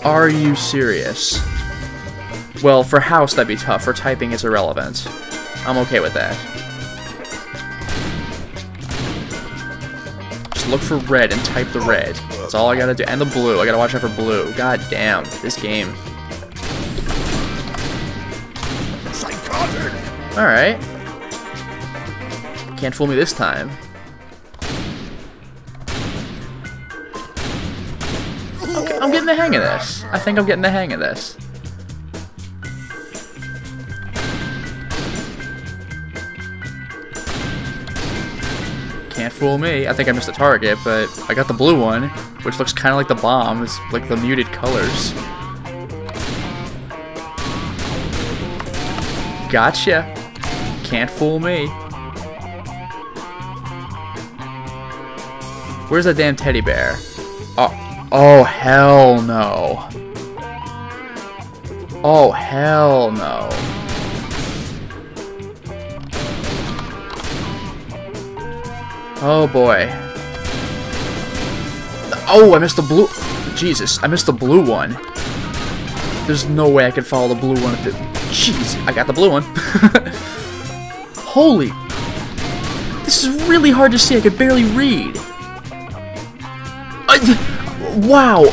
Are you serious? Well, for house that'd be tough. For typing it's irrelevant. I'm okay with that. Just look for red and type the red. That's all I gotta do. And the blue. I gotta watch out for blue. God damn, this game. Alright. Can't fool me this time. Okay, I'm getting the hang of this. I think I'm getting the hang of this. Can't fool me. I think I missed a target, but I got the blue one, which looks kind of like the bomb. It's like the muted colors. Gotcha. Can't fool me. Where's that damn teddy bear? Oh, hell no. Oh, hell no. Oh, boy. Oh, I missed the blue... Jesus, I missed the blue one. There's no way I could follow the blue one. Jeez, I got the blue one. Holy... This is really hard to see. I could barely read. Wow.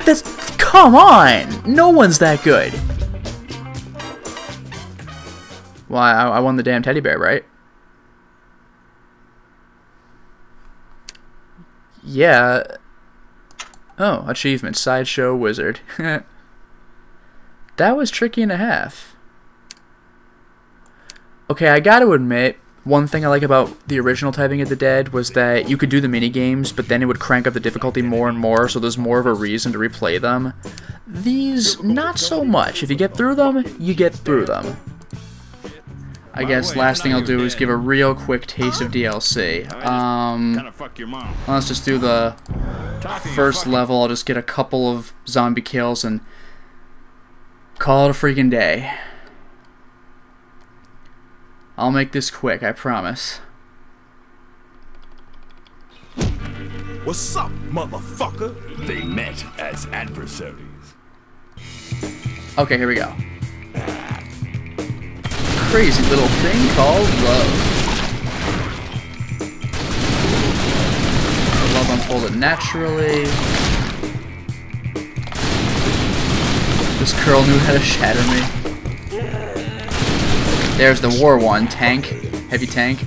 That's... Come on! No one's that good. Well, I won the damn teddy bear, right? Yeah. Oh, achievement. Sideshow Wizard. That was tricky and a half. Okay, I gotta admit, one thing I like about the original Typing of the Dead was that you could do the minigames, but then it would crank up the difficulty more and more, so there's more of a reason to replay them. These, not so much. If you get through them, you get through them. I guess last thing I'll do is give a real quick taste of DLC. Let's just do the first level. I'll just get a couple of zombie kills and call it a freaking day. I'll make this quick, I promise. What's up, motherfucker? They met as adversaries. Okay, here we go. Crazy little thing called love. Love unfolded naturally. This girl knew how to shatter me. There's the war one. Tank. Heavy tank.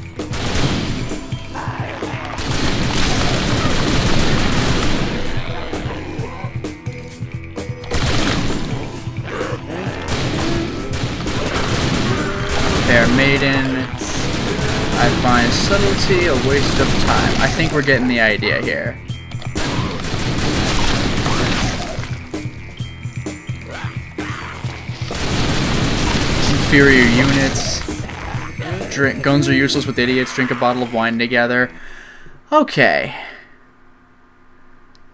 Fair maiden. I find subtlety a waste of time. I think we're getting the idea here. Inferior units. Guns are useless with idiots. Drink a bottle of wine together. Okay.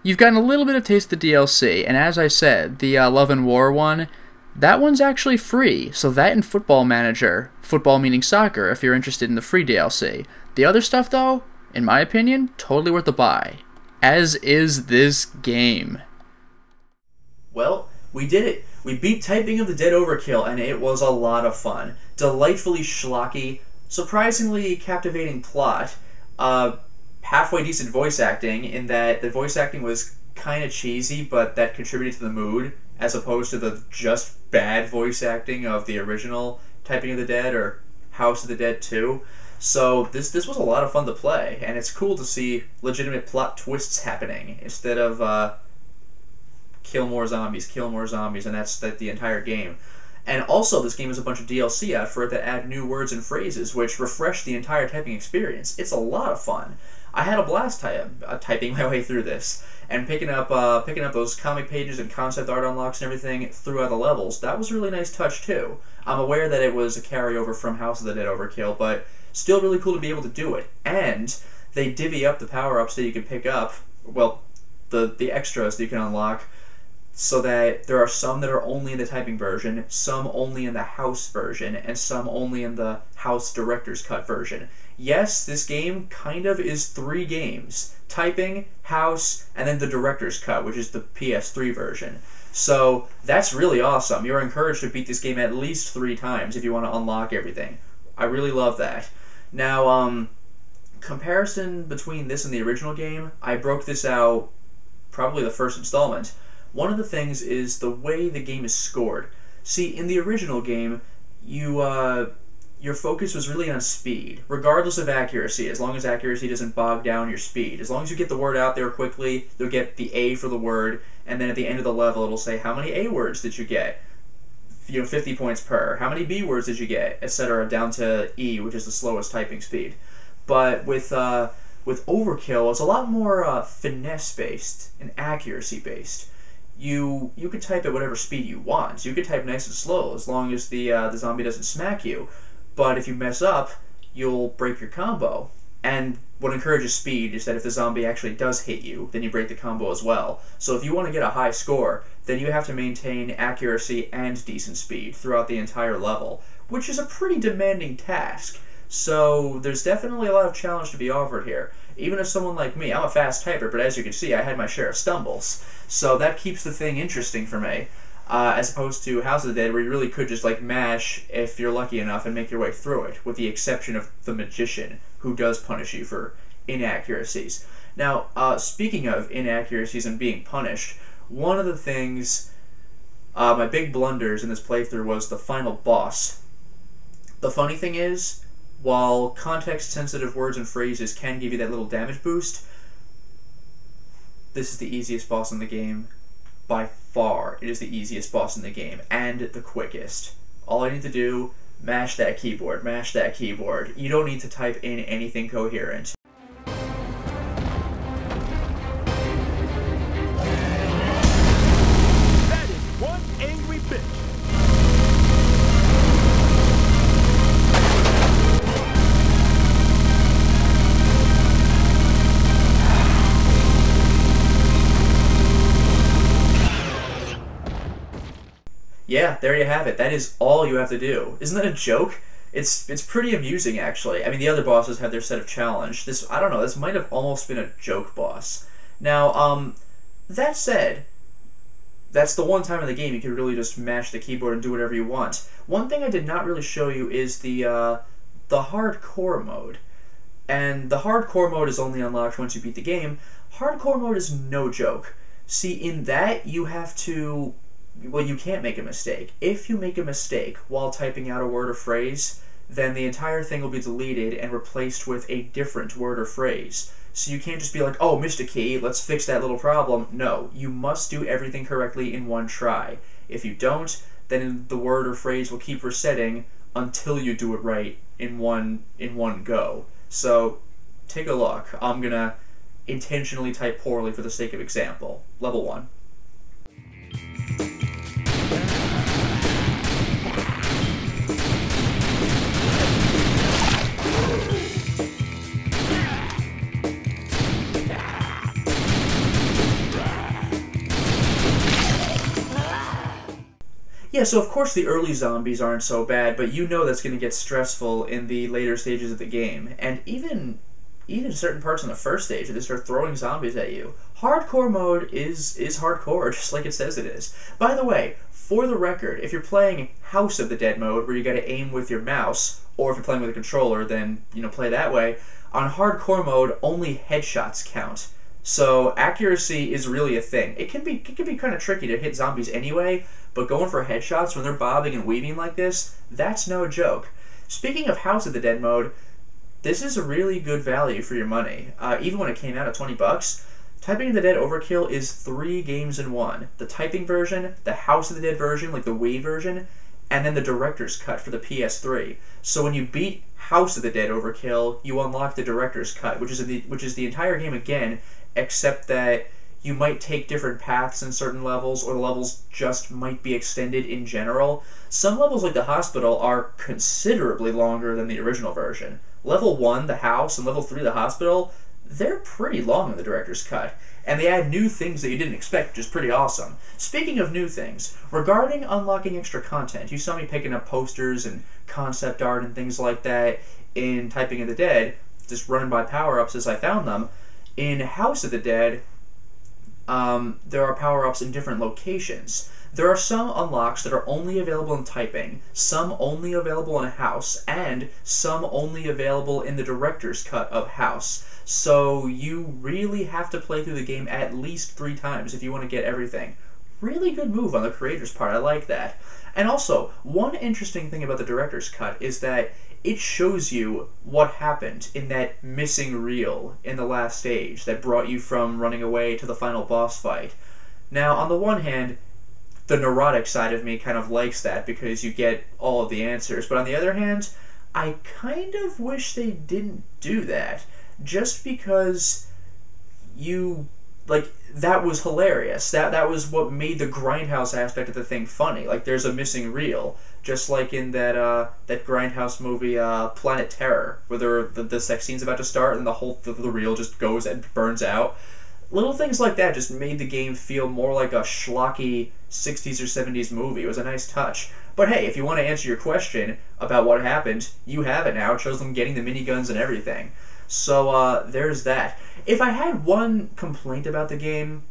You've gotten a little bit of taste of the DLC, and as I said, the Love and War one, that one's actually free. So that and Football Manager, football meaning soccer, if you're interested in the free DLC. The other stuff, though, in my opinion, totally worth the buy. As is this game. Well, we did it. We beat Typing of the Dead Overkill, and it was a lot of fun. Delightfully schlocky, surprisingly captivating plot, halfway decent voice acting, in that the voice acting was kind of cheesy, but that contributed to the mood, as opposed to the just bad voice acting of the original Typing of the Dead or House of the Dead 2. So this was a lot of fun to play, and it's cool to see legitimate plot twists happening instead of kill more zombies, and that's the entire game. And also, this game has a bunch of DLC out for it that add new words and phrases, which refresh the entire typing experience. It's a lot of fun. I had a blast typing my way through this, and picking up those comic pages and concept art unlocks and everything throughout the levels. That was a really nice touch too. I'm aware that it was a carryover from House of the Dead Overkill, but still really cool to be able to do it. And they divvy up the power-ups that you can pick up, well, the extras that you can unlock, so that there are some that are only in the typing version, some only in the house version, and some only in the house director's cut version. Yes, this game kind of is 3 games. Typing, house, and then the director's cut, which is the PS3 version. So that's really awesome. You're encouraged to beat this game at least 3 times if you want to unlock everything. I really love that. Now, comparison between this and the original game, I broke this out probably the first installment. One of the things is the way the game is scored. See, in the original game, your focus was really on speed, regardless of accuracy, as long as accuracy doesn't bog down your speed. As long as you get the word out there quickly, you'll get the A for the word, and then at the end of the level it'll say, how many A words did you get? 50 points per. How many B words did you get? Etc. down to E, which is the slowest typing speed. But with Overkill, it's a lot more finesse-based and accuracy-based. You could type at whatever speed you want. You could type nice and slow as long as the zombie doesn't smack you. But if you mess up, you'll break your combo. And what encourages speed is that if the zombie actually does hit you, then you break the combo as well. So if you want to get a high score, then you have to maintain accuracy and decent speed throughout the entire level, which is a pretty demanding task. So there's definitely a lot of challenge to be offered here. Even as someone like me, I'm a fast typer, but as you can see, I had my share of stumbles. So that keeps the thing interesting for me. As opposed to House of the Dead, where you really could just like mash if you're lucky enough and make your way through it, with the exception of the Magician, who does punish you for inaccuracies. Now, speaking of inaccuracies and being punished, one of the things, my big blunders in this playthrough was the final boss. The funny thing is, while context-sensitive words and phrases can give you that little damage boost, this is the easiest boss in the game. By far, it is the easiest boss in the game, and the quickest. All I need to do, mash that keyboard, mash that keyboard. You don't need to type in anything coherent. That is one angry bitch. Yeah, there you have it. That is all you have to do. Isn't that a joke? It's pretty amusing, actually. I mean, the other bosses have their set of challenge. This, I don't know, this might have almost been a joke boss. Now, that said, that's the one time in the game you can really just mash the keyboard and do whatever you want. One thing I did not really show you is the hardcore mode. And the hardcore mode is only unlocked once you beat the game. Hardcore mode is no joke. See, in that, you have to... well, you can't make a mistake. If you make a mistake while typing out a word or phrase, then the entire thing will be deleted and replaced with a different word or phrase. So you can't just be like, oh, missed a key, let's fix that little problem. No, you must do everything correctly in one try. If you don't, then the word or phrase will keep resetting until you do it right in one go. So, take a look. I'm gonna intentionally type poorly for the sake of example. Level 1. Yeah, so of course the early zombies aren't so bad, but you know that's going to get stressful in the later stages of the game. And even certain parts in the first stage, they start throwing zombies at you. Hardcore mode is hardcore, just like it says it is. By the way, for the record, if you're playing House of the Dead mode, where you got to aim with your mouse, or if you're playing with a controller, then, play that way, on hardcore mode, only headshots count. So accuracy is really a thing. It can be kind of tricky to hit zombies anyway, but going for headshots when they're bobbing and weaving like this, that's no joke. Speaking of House of the Dead mode, this is a really good value for your money. Even when it came out at $20, Typing of the Dead Overkill is 3 games in one. The typing version, the House of the Dead version, like the Wii version, and then the director's cut for the PS3. So when you beat House of the Dead Overkill, you unlock the director's cut, which is the entire game again, except that you might take different paths in certain levels, or the levels just might be extended in general. Some levels, like the hospital, are considerably longer than the original version. Level 1, the house, and level 3, the hospital, they're pretty long in the director's cut. And they add new things that you didn't expect, which is pretty awesome. Speaking of new things, regarding unlocking extra content, you saw me picking up posters and concept art and things like that in Typing of the Dead, just running by power-ups as I found them. In House of the Dead, there are power-ups in different locations. There are some unlocks that are only available in Typing, some only available in House, and some only available in the director's cut of House. So you really have to play through the game at least 3 times if you want to get everything. Really good move on the creator's part, I like that. And also, one interesting thing about the director's cut is that it shows you what happened in that missing reel in the last stage that brought you from running away to the final boss fight. Now, on the one hand, the neurotic side of me kind of likes that because you get all of the answers, but on the other hand, I kind of wish they didn't do that, just because that was hilarious. That was what made the grindhouse aspect of the thing funny. Like, there's a missing reel, just like in that grindhouse movie, Planet Terror, where the sex scene's about to start and the reel just goes and burns out. Little things like that just made the game feel more like a schlocky 60s or 70s movie. It was a nice touch. But hey, if you want to answer your question about what happened, you have it now. It shows them getting the miniguns and everything. So, there's that. If I had one complaint about the game,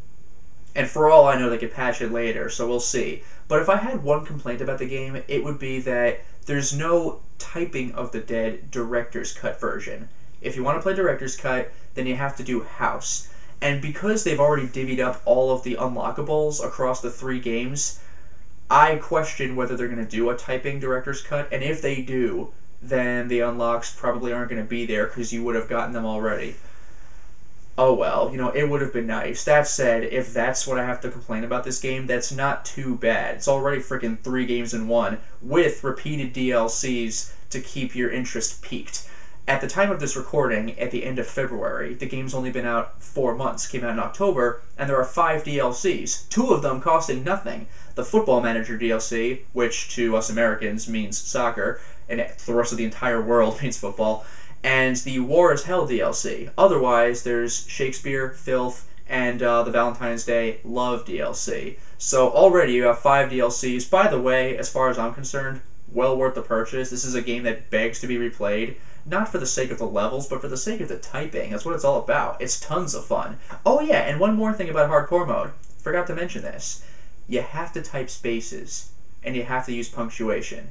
and for all I know they could patch it later, so we'll see, but if I had one complaint about the game, it would be that there's no Typing of the Dead Director's Cut version. If you want to play Director's Cut, then you have to do House. And because they've already divvied up all of the unlockables across the 3 games, I question whether they're going to do a Typing Director's Cut, and if they do, then the unlocks probably aren't going to be there because you would have gotten them already. Oh well, it would have been nice. That said, if that's what I have to complain about this game, that's not too bad. It's already freaking 3 games in 1, with repeated DLCs to keep your interest peaked. At the time of this recording, at the end of February, the game's only been out 4 months, came out in October, and there are 5 DLCs, 2 of them costing nothing. The Football Manager DLC, which to us Americans means soccer, and to the rest of the entire world means football, and the War is Hell DLC. Otherwise, there's Shakespeare, Filth, and the Valentine's Day Love DLC. So already you have 5 DLCs. By the way, as far as I'm concerned, well worth the purchase. This is a game that begs to be replayed. Not for the sake of the levels, but for the sake of the typing. That's what it's all about. It's tons of fun. Oh yeah, and one more thing about hardcore mode. Forgot to mention this. You have to type spaces, and you have to use punctuation.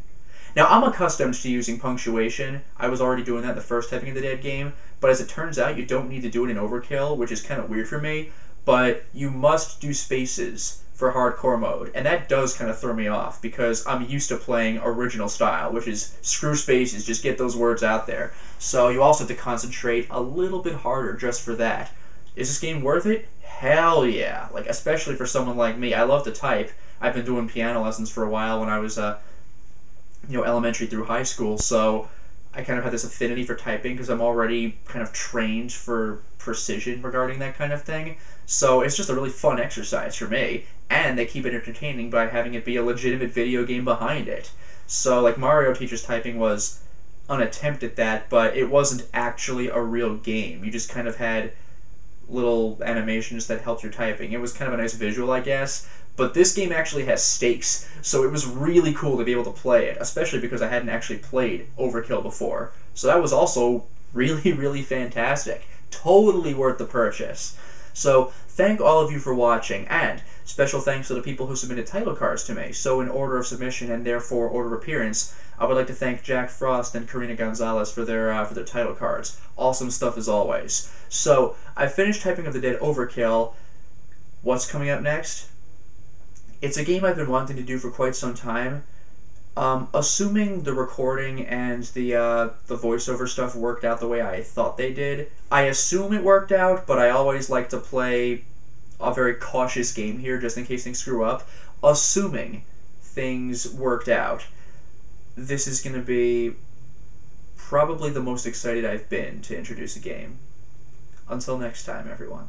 Now, I'm accustomed to using punctuation. I was already doing that in the first Typing of the Dead game, but as it turns out, you don't need to do it in Overkill, which is kind of weird for me, but you must do spaces for hardcore mode, and that does kind of throw me off because I'm used to playing original style, which is screw spaces, just get those words out there. So you also have to concentrate a little bit harder just for that. Is this game worth it? Hell yeah. Like, especially for someone like me. I love to type. I've been doing piano lessons for a while when I was, elementary through high school, so I kind of had this affinity for typing because I'm already kind of trained for precision regarding that kind of thing. So it's just a really fun exercise for me, and they keep it entertaining by having it be a legitimate video game behind it. So, like, Mario Teacher's Typing was an attempt at that, but it wasn't actually a real game. You just kind of had little animations that helped your typing. It was kind of a nice visual, I guess, but this game actually has stakes, so it was really cool to be able to play it, especially because I hadn't actually played Overkill before. So that was also really, really fantastic. Totally worth the purchase. So, thank all of you for watching, and special thanks to the people who submitted title cards to me. So in order of submission and therefore order of appearance, I would like to thank Jack Frost and Karina Gonzalez for their title cards. Awesome stuff as always. So, I finished Typing of the Dead Overkill. What's coming up next? It's a game I've been wanting to do for quite some time. Assuming the recording and the voiceover stuff worked out the way I thought they did, I assume it worked out, but I always like to play a very cautious game here just in case things screw up. Assuming things worked out, this is going to be probably the most excited I've been to introduce a game. Until next time, everyone.